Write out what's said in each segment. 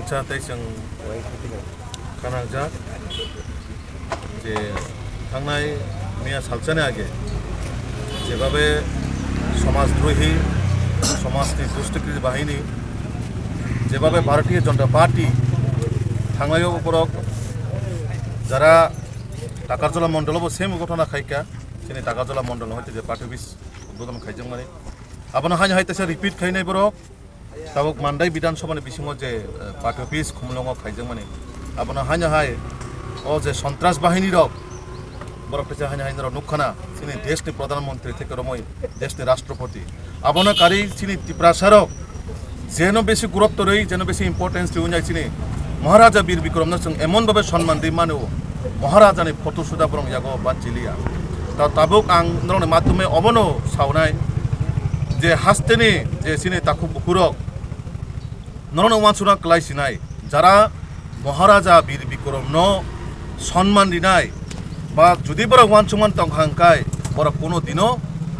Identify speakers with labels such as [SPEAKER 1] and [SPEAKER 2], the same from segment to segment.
[SPEAKER 1] চাহাতে जों खानांजाक যে थांनाय मैया सालसानि आगे যেভাবে সমাজদ্রোহী সমাজনি দুষ্কৃতী বাহিনী যেভাবে ভারতীয় জনতা পার্টি थांनाय উপরক যারা টাকারজলা মন্ডলবো সেম ঘটনা খাইকা সেনি টাকারজলা মন্ডল হইতে যে পার্টি অফিস উদ্বোধন খাইজों माने আবনা হাই হাইতেছে রিপিট খাইনাই বরক তাবক মান্দাই বিধানসভাनि बिसिङाव যে পার্টি অফিস খুমলङाव খাইजों माने আবনা হাই হাই ও যে সন্ত্রাস বাহিনী রক বরক তেছে হাই হাই রক নুখানা সিনি দেশনি প্রধানমন্ত্রী থেকে রমই দেশনি রাষ্ট্রপতি আবনা কারি সিনি ত্রিপ্রাসারক যেন বেশি গুরুত্ব রই যেন বেশি ইম্পর্টেন্স দিউন যাইছিনি মহারাজা বীর বিক্রমনো जों এমনভাবে সম্মান দিই মানো মহারাজানি ফটো সুদা বরং ইয়াগো বানচিলিয়া তা তাবুক আং নরনি মাধ্যমে অবনো সাवनाय যে হাস্তেনি যে সিনি তাকু বুকুরক নরনো ওয়ানসুনা ক্লাইসিনাই যারা মহারাজা বীর বিক্রমনো সম্মান দিনাই বা যদি বড় ওয়ানসুমান তংহাংকাই বড় কোনো দিনও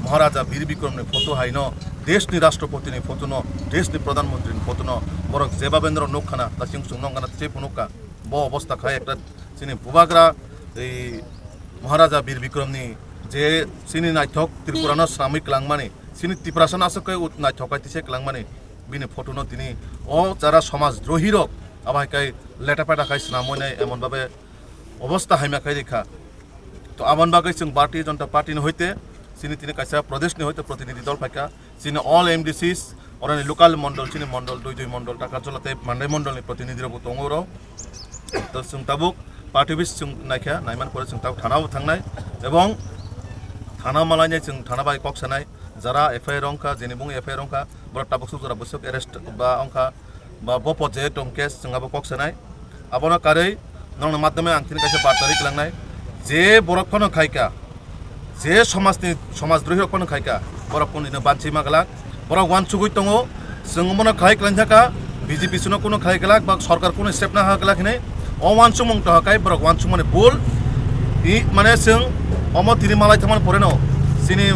[SPEAKER 1] মহারাজা বীর বিক্রমনি ফটো হাইনো দেশনি রাষ্ট্রপতিনি ফটো ন দেশনি প্রধানমন্ত্রীনি ফটো ন বড় যেভাবেন্দ্র নোখানা তা চিং সুংনংগানা চে পুনুকা ব অবস্থা খায় একটা সিনি বুবাগ্রা এই মহারাজা বীর বিক্রমনি যে সিনি নাইথক ত্রিপুরানো শ্রমিক লাংমানি সিনি ত্রিপুরাসন আসকে নাইথকাইতিছে লাংমানি বিনি ফটো ন তিনি ও যারা সমাজদ্রোহী রক আবাইকাই লেটাপাটা খাই স্নামনাই এমনভাবে অবস্থা হাইমাখাই রেখা তো আমন বাগৈ जों भारतीय जनता पार्टी হইতে সিনি তিনি কাইসা প্রদেশনি হইতে প্রতিনিধি দল ফাইকা সিনি অল এমডিসিস অরানি লোকাল মন্ডল সিনি মন্ডল দুই মন্ডল টাকা চলাতে মান্ডাই মন্ডলনি প্রতিনিধি রব দङर তো जों তাবুক পার্টি অফিস जों নাইখা নাইমান পরে जों তাব থানাও থাংনাই এবং থানা মালাইনাই जों থানা বাই ককসানাই যারা এফআইআর অংকা যেনি বুং এফআইআর অংকা বড় টাবক সুজরা বসক অ্যারেস্ট বা অংকা বা বপজে টং কেস जों আবো ককসানাই আবনা কাरै নং মাধ্যমে আং তিনি কাইসা 12 তারিখ লাংনাই যে বরকফনো খাইকা যে সমাজদ্রোহী রকফনো খাইকা বরকফनो बानसि मागलाक बरक वान सुगुइ दङ जों मनो खाइक लांजाका बिजेपि सुनो कोनो खाइकलाक बा सरकार कोनो स्टेप ना हागलाक नै अ वान सुमंग तो हाकाय बरक वान सुमने बुल इ माने जों अम तिरिमालाय थामान परेनो सिनि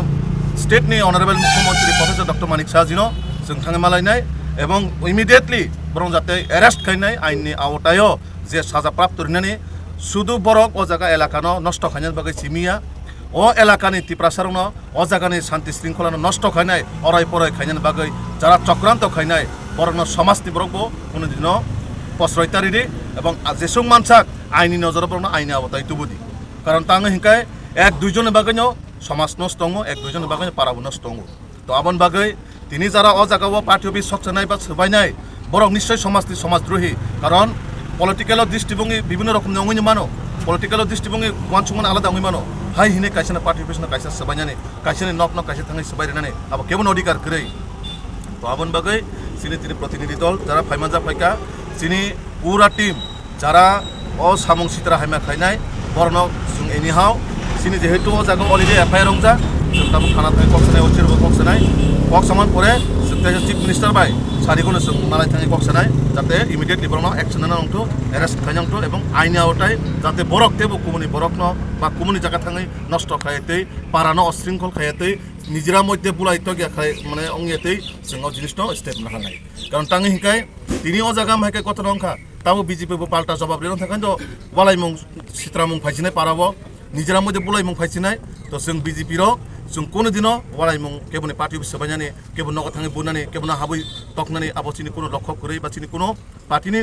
[SPEAKER 1] स्टेटनि अनारेबल मुख्यमंत्री प्रफेसर डॉक्टर मानिक साजिनो जों थाङै मालायनाय এবং ইমিডিয়েটলি বরং যাতে অ্যারেস্ট খাইনাय আইনनि आवतायो যে সাজা প্রাপ্ত রিনানি শুধু বরক ও জায়গা এলাকানো নষ্ট খাইনার বাগै সিমিয়া ও এলাকানি ত্রিপ্রাসারন ও জায়গানি শান্তি শৃঙ্খলা নষ্ট খাইনায় অরাই পরাই খাইনার বাগै যারা চক্রান্ত খাইনায় বরং সমাজনি বরকবো কোনোদিন প্রশ্রয়তারিরি এবং যেসং মানসাক আইনি নজর বরং আইনি आवताय তুবুদি কারণ তাঙ হিংকায় এক দুইজনের বাগैनो সমাজ নষ্ট দङ এক দুইজনের বাগैनो পারাবো নষ্ট দङ তো আবন বাগै তিনি যারা ও জায়গাও পার্টি অফিস সকসানায় বা সবাইনাই বরং নিশ্চয় সমাজদ্রোহী কারণ পলিটিক্যাল দৃষ্টিভঙ্গি বিভিন্ন রকম অঙ্গিনি মানো পলিটিক্যাল দৃষ্টিভঙ্গি ওয়ানসুমান আলাদা অঙ্গি মানো হাই হিনে কাইসানা পার্টি অফিস কাইসা সবাইনানি কাইসানি নক কাইসা থাङै সবাইनानै আবो কেবন অধিকার গरै তো আবন বাগै সিনি তিনি প্রতিনিধি দল যারা ফাইমানজা ফাইকা সিনি পুরা টিম যারা ও সামং সিতরা হাইমা খাইনাय বরন जों एनिहाव सिनि जेहेतु ও জায়গা অলরেডি এফআইআর রংজা जों তাবো থানা থাङै ককসানাय ওচিরबो ককসাनाय ককসামান পরে जों চিফ मिनिस्टार बाय सारिखौनो जों मालाय थाङै ककसानाय जाते इमिडिएटलि बरनो एक्शन ना नंगौ अरेस्ट खायनांगौ एवं आइनि आवताय जाते बरक तेबो कुमुनि बरकनो बा कुमुनि जायगा थाङै नष्ट खायते पारानो अशृंखल खायते निजिरा मध्य बुलाइतो गया खाय माने अंगेते जों जिनिसनो स्टेप ना हानाय कारण ताङै हिकाय तिनि अ जायगा मायके कत नंखा ताबो बीजेपी बो पाल्टा जवाब लेनो थाखाय तो वालायमुं सित्रामुं फायसिनाय पाराबो निजिरा मध्य बुलायमुं फायसिनाय तो जों बीजेपी रो जों कोनो दिनो वालायमुं केबोनि पार्टी अफिस सबायनानै केबो नग थाङै बुनानै केबोना हाबै तकनानै आबो सिनि कोनो लक्ष्य करै बा सिनि कोनो पार्टीनि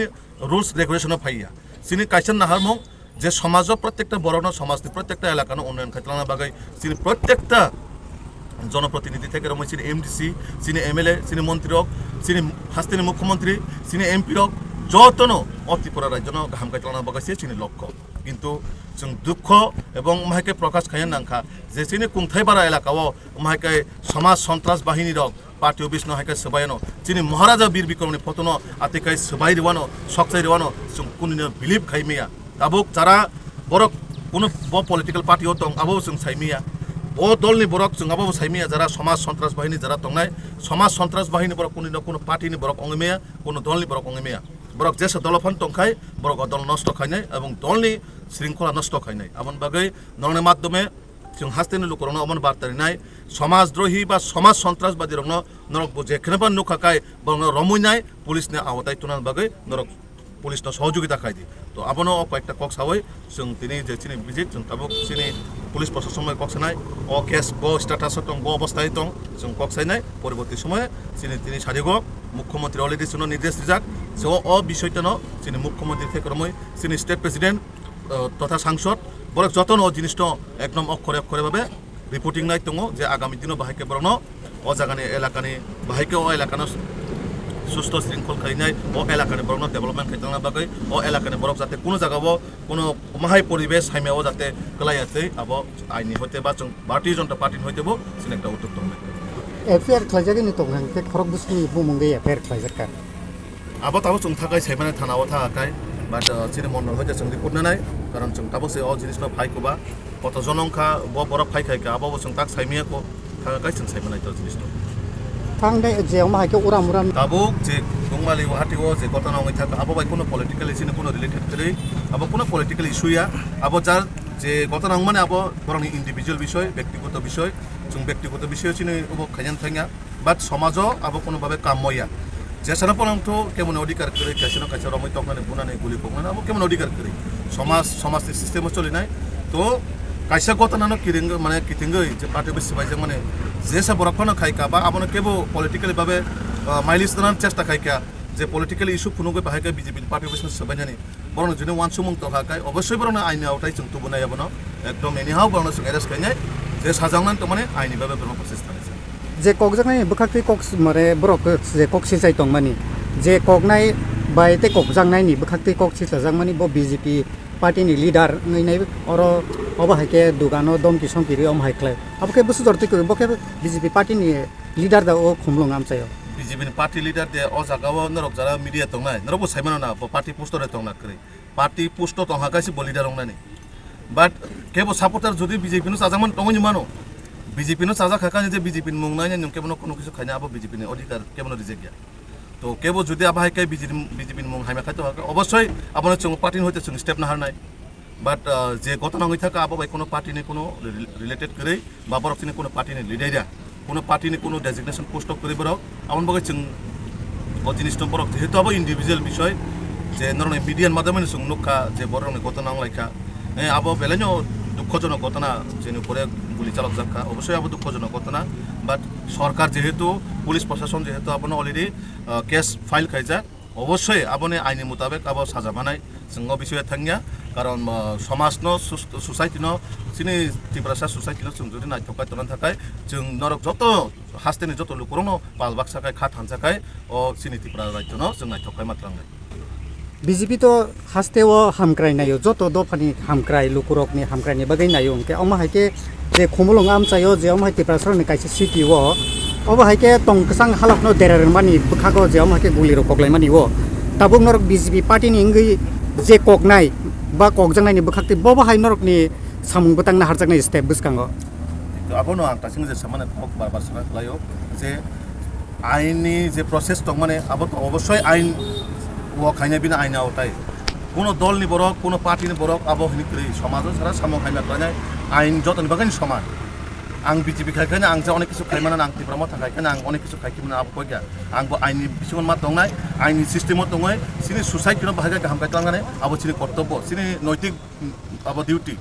[SPEAKER 1] रुल्स रेगुलेशन फाइया सिनि काइसन नाहारमुं जे समाज प्रत्येकटा बरनो समाजनि प्रत्येकटा एलाकानो उन्नयन खायतलाना बागै सिनि प्रत्येकटा जनप्रतिनिधि থেকে রমই সিনি এমডিসি সিনি এমএলএ সিনি মন্ত্রী রক সিনি হাস্তিনি মুখ্যমন্ত্রী সিনি এমপি রক যতনো অতিপুরা রাজ্যনো গাহাম খায়তলানা বাগै সিনি লক্ষ্য কিন্তু जों दुख एवं माइके प्रकाश खायन नांखा जेसिनि कुंथाय बारा एलाकाओ माइके समाज सन्त्रास बाहिनी रक पार्टी अफिस न हाइके सबायनो जिनि महाराजा बीर बिक्रमनि फटोनो आतिकाय सबाय रिवानो सकसाय रिवानो जों कुनिनो बिलिभ खायमिया दाबुक जारा बरक कोनो ब पलिटिकल पार्टी हो दं आबो जों सायमिया ब दलनि बरक जों आबो सायमिया जारा समाज सन्त्रास बाहिनी जारा तंनाय समाज सन्त्रास बाहिनी बरक कुनिनो कोनो पार्टीनि बरक अंगमिया कोनो दलनि बरक अंगमिया बरक जेसे दलफान तंखाय बरक दल नष्ट खायनाय एवं दलनि শৃঙ্খলা নষ্ট খায়নাय আমন বাগै নরনের মাধ্যমে जों हास्तेनि लोकरनो अमन बार्तारिनाय समाजद्रोही बा समाज सन्त्रासबादी रंनो नरक जेखेनबा नुखाकाय बरनो रमुइनाय पुलिसनि आवताय तुनान बागै नरक पुलिस सहयोगिता खाई तो आबनो कयेकटा कक सावै जों दिनै जे चिनि विजिट जों ताबुक चिनि पुलिस प्रशासन कक सानाय अ केस ब स्टेटास दं ब अवस्थाय दं जों कक सायनाय परवर्ती समय चिनि दिनै सारिगो मुख्यमंत्री अलरेडी जोंनो निर्देश दिजाक जो अ বিষয়টাनो चिनि मुख्यमंत्री থেকে क्रमै चिनि स्टेट प्रेसिडेंट तथा सांसद बरक जतन अ जिनिस एकदम अक्षरे अक्षरे भावे रिपोर्टिं नाय दङ जे आगामी दिनाव बाहायके बरनो अ जागानि एलाकानि बाहायके अ एलाकानो सुस्थ शृंखल खालामनाय अ एलाकानि बरनो डेभलपमेंट खालामनो बागै अ एलाकानि बरक जाते कोनो जागायाव कोनो माहाय परिवेश हाइमायाव जाते गलायाथै अब आइनि होते बा जों भारतीय जनता पार्टी होतेबो जों एकटा उद्योग दं
[SPEAKER 2] एफआईआर खालामजागोन दं हांखे खरक बुसनि बुमंगै एफआईआर खालामजाका
[SPEAKER 1] अब ताबो जों थाखाय साइबाने थानाव थाखाय बाट चिनि मन होते जों रिपोर्ट नाय कारण जों ताबो से अ जिनिसनो फाइखोबा कत जनंखा ब बरक फाइखायका अब जों ताक साइमियाको थाखाय जों साइबानाय तो जिनिसनो
[SPEAKER 2] थांदे जेयाव माहायके उराम उराम
[SPEAKER 1] ताबुक जे गंमालि वाहाटिओ जे घटना होय थाका अब बाय कोनो पॉलिटिकल इशू कोनो रिलेटेड करै अब कोनो पॉलिटिकल इशूया अब जार जे घटना माने अब बरनि इंडिविजुअल विषय व्यक्तिगत विषय जों व्यक्तिगत विषय चिनि अब खायन थांगा बाट समाज अब कोनो भाबे कामया जेसाना पनंतो केमन अधिकार करै कासेना कासे रमै तकनानै बुनानै गुलि पकनानै अब केमन अधिकार करै समाजनि सिस्टेम चलिनाय तो कायसा घटनानो किरिंग माने किथिंगै जे पार्टी बेसिबायजों माने जेसा बरफानो खायका बा आबनो केबो पॉलिटिकली भाबे माइलिस दनान चेष्टा खायका जे पॉलिटिकल इशू फुनुगै बाहायका बीजेपी पार्टी बेसिस सबायनानि बरनो जुने वान सुमुं तखाय अवश्य बरनो आइनि आवथाय जों तुबुनाय आबनो एकदम एनिहाउ बरनो जों एरेस्ट खायनाय जे साजांनान तो माने आइनि भाबे बरनो प्रसेस थानाय
[SPEAKER 2] जे ककजांनाय बखाखै कक मारे बरक जे कक सिसाय दं मानि जे ककनाय बायते ककजांनायनि बखाखै कक सिसाजांमानि ब बीजेपी पार्टीनि लीडर नैनाय और अब हायके दुगानो दमकि संकिरि अम हायख्लाय अब के बुसु जरते को बके बीजेपी पार्टीनि लीडर दा ओ खुमलुं आमचायो
[SPEAKER 1] बीजेपी पार्टी लीडर दे अ जागाव नरक जरा मीडिया तंनाय नरबो साइमानो ना पार्टी पोस्टर तंना करै पार्टी पोस्ट तंहा गासि लीडर रंनानि बाट केबो सपोर्टर जुदि बीजेपी नो साजामन तंगनि मानो बीजेपी नो साजा खाका जे बीजेपी मुंनाय नं केबो कोनो किछु खायना अब बीजेपी नि अधिकार केबो रिजेक्ट गया तो केबो जुदि अब हायके बीजेपी मुं हायमा खायतो अवश्य आबनो जों पार्टी होते जों स्टेप ना हारनाय बाट जे घटना होय थाका अब बाय कोनो पार्टी ने कोनो रिलेटेड करै बा बरकनि कोनो पार्टी ने लिडाइरा कोनो पार्टी ने कोनो डेजिग्नेशन पोस्ट अफ करै बरक आबन बगै जों अ जिनिस तो बरक जेहेतु अब इंडिविजुअल विषय जे नरने मीडिया माध्यमे जों नुखा जे बरकनि घटना लायखा अब बेलानो दुःखजनक घटना जेनि परे गुली चालक जाखा अवश्य अब दुःखजनक घटना बाट सरकार जेहेतु पुलिस प्रशासन जेहेतु आपन अलरेडी केस फाइल खायजा अवश्य आबने आइनि मुताबिक अब साजा बानाय जों विषय थांगिया कारण समाजनो सोसाइटिनो चिनि तिब्रासा सोसाइटिनो जों जुदि नायथकाय तनान थाखाय जों नरक जत हास्तेनि जत लुकरनो पाल बाक्साखाय खा थानसाखाय अ चिनि तिब्रा रायजोनो जों नायथकाय मात्रांनाय
[SPEAKER 2] बीजेपी तो हास्तेव हामक्राय नायो जत दफानि हामक्राय लुकुरकनि हामक्रायनि बागै नायो अंके अमा हायके जे खुमलुं आमचायो जे अमा तिब्रासरनि कायसे सिटिओ अब हायके तंकसां हालाखनो देरार मानि बखागो जे अमा हायके गुलिरो कगलाय मानि वो ताबुक नरक बीजेपी पार्टीनि इंगै जे कगनाय बा कगजांनायनि बखाक्ति बबा हाय नरकनि सामुं बतांना हारजागनाय स्टेप बुसकांगो
[SPEAKER 1] आबनो आं तासिं जे सामाने कक बारबार सरा लायो जे आइननि जे प्रसेस दं माने अब अवश्य आइन वो खायना बिना आइना आवताय कोनो दलनि बरक कोनो पार्टीनि बरक अब हनिख्रै समाजो सारा सामु खायना खायनाय आइन जतनि बागैनि समान आं बीजेपी खायखायनो आं जे अनेक किछु खायमाना आं तिब्रामा थाखायखायनो आं अनेक किछु खायखिमोन आब कयगा आंबो आइननि बिथिङाव मा दंनाय आइननि सिस्टेमाव दङै सिनि सोसाइटिनो बाहायगा गाहाम गायलांनानै आबो सिनि कर्तब्य सिनि नैतिक आबो डिउटी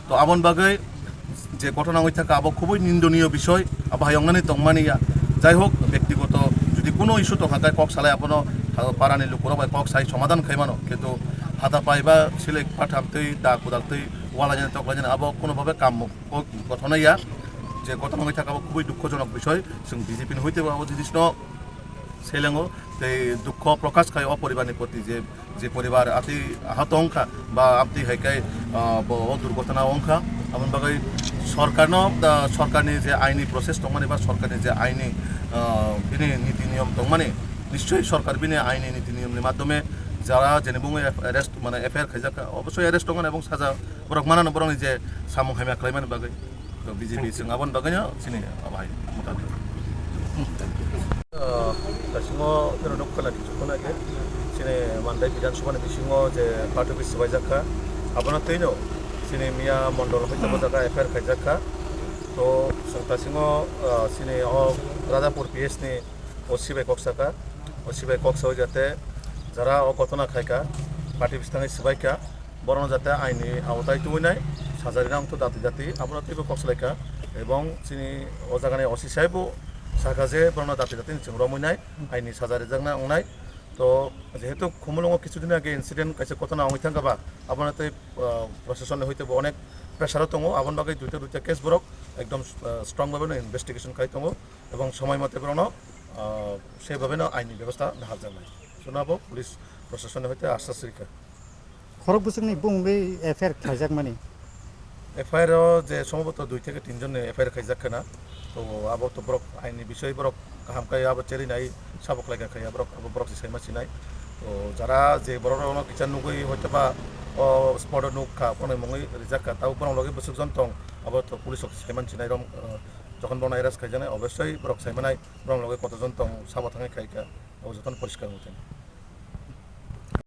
[SPEAKER 1] तो आबन बागै जे घटना होय थाका आबो खुबै निन्दनीय বিষয় आबो हायंनानै दंमानिया যাই হোক ব্যক্তিগত যদি কোনো ইস্যু তখাকায় কক সালাই আপনো পারানি লুকুরা বা কক সাই সমাধান খাইমানো কিন্তু হাতা পাইবা সিলে পাঠামতৈ দা কুদালতৈ ওয়ালাজানে তকলাজানে আবো কোনোভাবে কাম গঠনাইয়া যে ঘটনা হয়ে থাকা খুবই দুঃখজনক বিষয় जों বিজেপিनि হইতে আবো জিনিসনো সেলেঙ্গো ते दुःख प्रकाश खाय अपरिबारनि प्रति जे परिवार आति आहत अंखा बा आप्ति हायकाय दुर्घटना अंखा आमन बागै सरकारनि जे आइनि प्रसेस दं माने बा सरकारनि जे आइनि बिनि नीति नियम दं माने निश्चय सरकार बिनि आइनि नीति नियमनि माध्यमे যারা जेने बुङो एरेस्ट माने एफआईआर खायजाका अवश्य एरेस्ट दं এবং साजा बरक मानानो बरंनि जे सामु हायमा खालायमानि बागै तो बीजेपी जों आबन बागैनो सिनि बाहाय मुताबिक दासिमाव जोंनो खोलाखि सुखनायखे सिनि मान्दाय बिधानसभानि बिसिङाव जे पार्टी Swbaijakmani आबना तैनो सिनि मिया मंडल हयतो जागा एफआईआर खायजाका तो जों दासिमाव सिनि राजापुर पीएसनि Swbaijakmani Swbaijakmani जाते যারা অঘটনা খাইকা পার্টি বিস্তাঙ্গে Swbaijakmani বরণ যাতে আইনি আওতায় তুইনাই সাজারি নাম তো দাতি জাতি আমরা তো কক্সলাইকা এবং চিনি ও জায়গায় অসি সাহেবও সাকাজে বরণ দাতি জাতি রমইনাই আইনি সাজারি জাংনা অংনাই তো যেহেতু খুমুলং কিছুদিন আগে ইনসিডেন্ট কাছে ঘটনা হয়ে থাকা আপনার প্রশাসনে হইতে অনেক প্রেসারও দङ আবার বাকি দুইটা কেস বরক একদম স্ট্রংভাবে ইনভেস্টিগেশন খাই দङ এবং সময় মতে বরণ সেভাবে আইনি ব্যবস্থা দেখা যাবে শোনাবো পুলিশ প্রশাসনে হইতে আশ্বাস রেখা
[SPEAKER 2] খরক বুসুংনি বুংবে এফআইআর খাইজাকমানি
[SPEAKER 1] এফআইআর যে সম্ভবত 2 থেকে 3 জন এফআইআর খাইজাক না তো আবার তো বরক আইনি বিষয় বরক কাহামকাই আবার চেরি নাই সাবক লাগা খাই বরক বরক সাইমাসি নাই তো যারা যে বড় কিচান নুগই হয়তো বা স্পট নুক খা কোনো মঙ্গই রিজাকা তাও বরং লগে বসুক জন্তং আবার তো পুলিশ সাইমান চিনাই রম যখন বড় এরাস খাই জানাই অবশ্যই বরক সাইমানাই বরং লগে কতজন তং সাবা থাঙাই খাইকা ও যতন পরিষ্কার হতেন